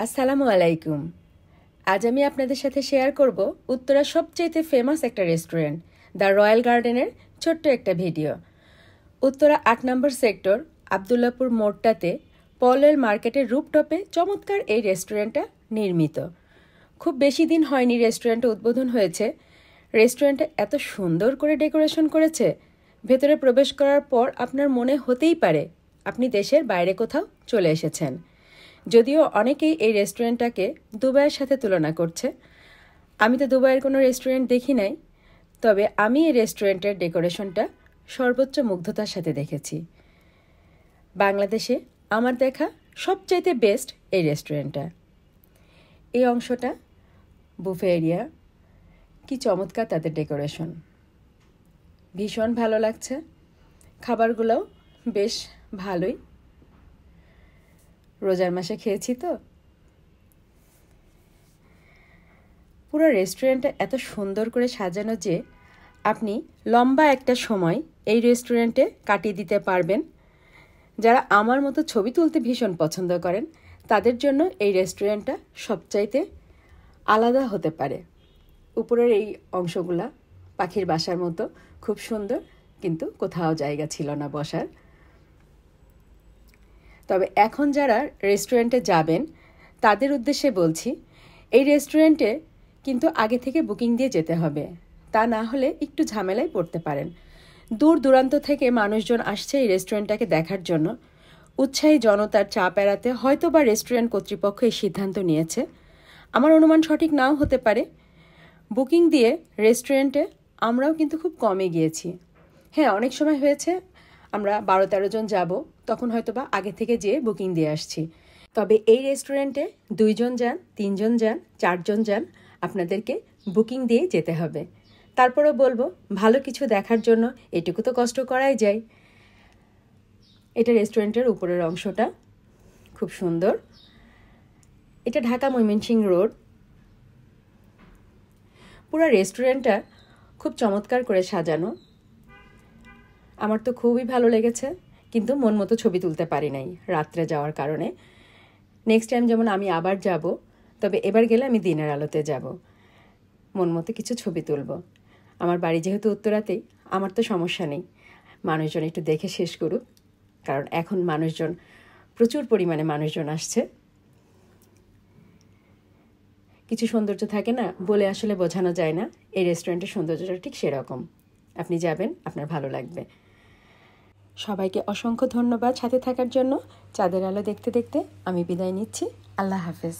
আসসালামু আলাইকুম। আজ আমি আপনাদের সাথে শেয়ার করব উত্তরার সবচেয়ে ফেমাস একটা রেস্টুরেন্ট দ্য রয়্যাল গার্ডেনের ছোট্ট একটা ভিডিও। উত্তরা ৮ নম্বর সেক্টর আবদুল্লাপুর মোড়টাতে পলওয়েল মার্কেটের রুপটপে চমৎকার এই রেস্টুরেন্টটা নির্মিত। খুব বেশি দিন হয়নি রেস্টুরেন্টটা উদ্বোধন হয়েছে। রেস্টুরেন্টটা এত সুন্দর করে ডেকোরেশন করেছে, ভেতরে প্রবেশ করার পর আপনার মনে হতেই পারে আপনি দেশের বাইরে কোথাও চলে এসেছেন। যদিও অনেকেই এই রেস্টুরেন্টটাকে দুবাইয়ের সাথে তুলনা করছে। আমি তো দুবাইয়ের কোনো রেস্টুরেন্ট দেখি নাই, তবে আমি এই রেস্টুরেন্টের ডেকোরেশনটা সর্বোচ্চ মুগ্ধতার সাথে দেখেছি। বাংলাদেশে আমার দেখা সবচাইতে বেস্ট এই রেস্টুরেন্টটা। এই অংশটা বুফে এরিয়া, কি চমৎকার তাদের ডেকোরেশন, ভীষণ ভালো লাগছে। খাবারগুলোও বেশ ভালোই, রোজার মাসে খেয়েছি তো। পুরো রেস্টুরেন্টটা এত সুন্দর করে সাজানো যে আপনি লম্বা একটা সময় এই রেস্টুরেন্টে কাটিয়ে দিতে পারবেন। যারা আমার মতো ছবি তুলতে ভীষণ পছন্দ করেন তাদের জন্য এই রেস্টুরেন্টটা সবচাইতে আলাদা হতে পারে। উপরের এই অংশগুলা পাখির বাসার মতো খুব সুন্দর, কিন্তু কোথাও জায়গা ছিল না বসার। তবে এখন যারা রেস্টুরেন্টে যাবেন তাদের উদ্দেশ্যে বলছি, এই রেস্টুরেন্টে কিন্তু আগে থেকে বুকিং দিয়ে যেতে হবে, তা না হলে একটু ঝামেলায় পড়তে পারেন। দূর দূরান্ত থেকে মানুষজন আসছে এই রেস্টুরেন্টটাকে দেখার জন্য। উৎসাহী জনতার চাপ এড়াতে হয়তো বা রেস্টুরেন্ট কর্তৃপক্ষ এই সিদ্ধান্ত নিয়েছে। আমার অনুমান সঠিক নাও হতে পারে। বুকিং দিয়ে রেস্টুরেন্টে আমরাও কিন্তু খুব কমে গিয়েছি। হ্যাঁ, অনেক সময় হয়েছে আমরা 12-13 জন যাব, তখন হয়তো বা আগে থেকে যেয়ে বুকিং দিয়ে আসছি। তবে এই রেস্টুরেন্টে 2 জন যান, 3 জন যান, 4 জন যান, আপনাদেরকে বুকিং দিয়ে যেতে হবে। তারপরও বলবো, ভালো কিছু দেখার জন্য এটুকু তো কষ্ট করাই যায়। এটা রেস্টুরেন্টের উপরের অংশটা খুব সুন্দর। এটা ঢাকা ময়মনসিংহ রোড। পুরো রেস্টুরেন্টটা খুব চমৎকার করে সাজানো। আমার তো খুবই ভালো লেগেছে, কিন্তু মন মতো ছবি তুলতে পারি নাই রাত্রে যাওয়ার কারণে। নেক্সট টাইম যেমন আমি আবার যাব, তবে এবার গেলে আমি দিনের আলোতে যাব, মন মতো কিছু ছবি তুলব। আমার বাড়ি যেহেতু উত্তরাতেই, আমার তো সমস্যা নেই, মানুষজন একটু দেখে শেষ করুক, কারণ এখন প্রচুর পরিমাণে মানুষজন আসছে। কিছু সৌন্দর্য থাকে না, বলে আসলে বোঝানো যায় না। এই রেস্টুরেন্টের সৌন্দর্যটা ঠিক সেরকম। আপনি যাবেন, আপনার ভালো লাগবে। সবাইকে অসংখ্য ধন্যবাদ সাথে থাকার জন্য। চাঁদের আলো দেখতে দেখতে আমি বিদায় নিচ্ছি। আল্লাহ হাফেজ।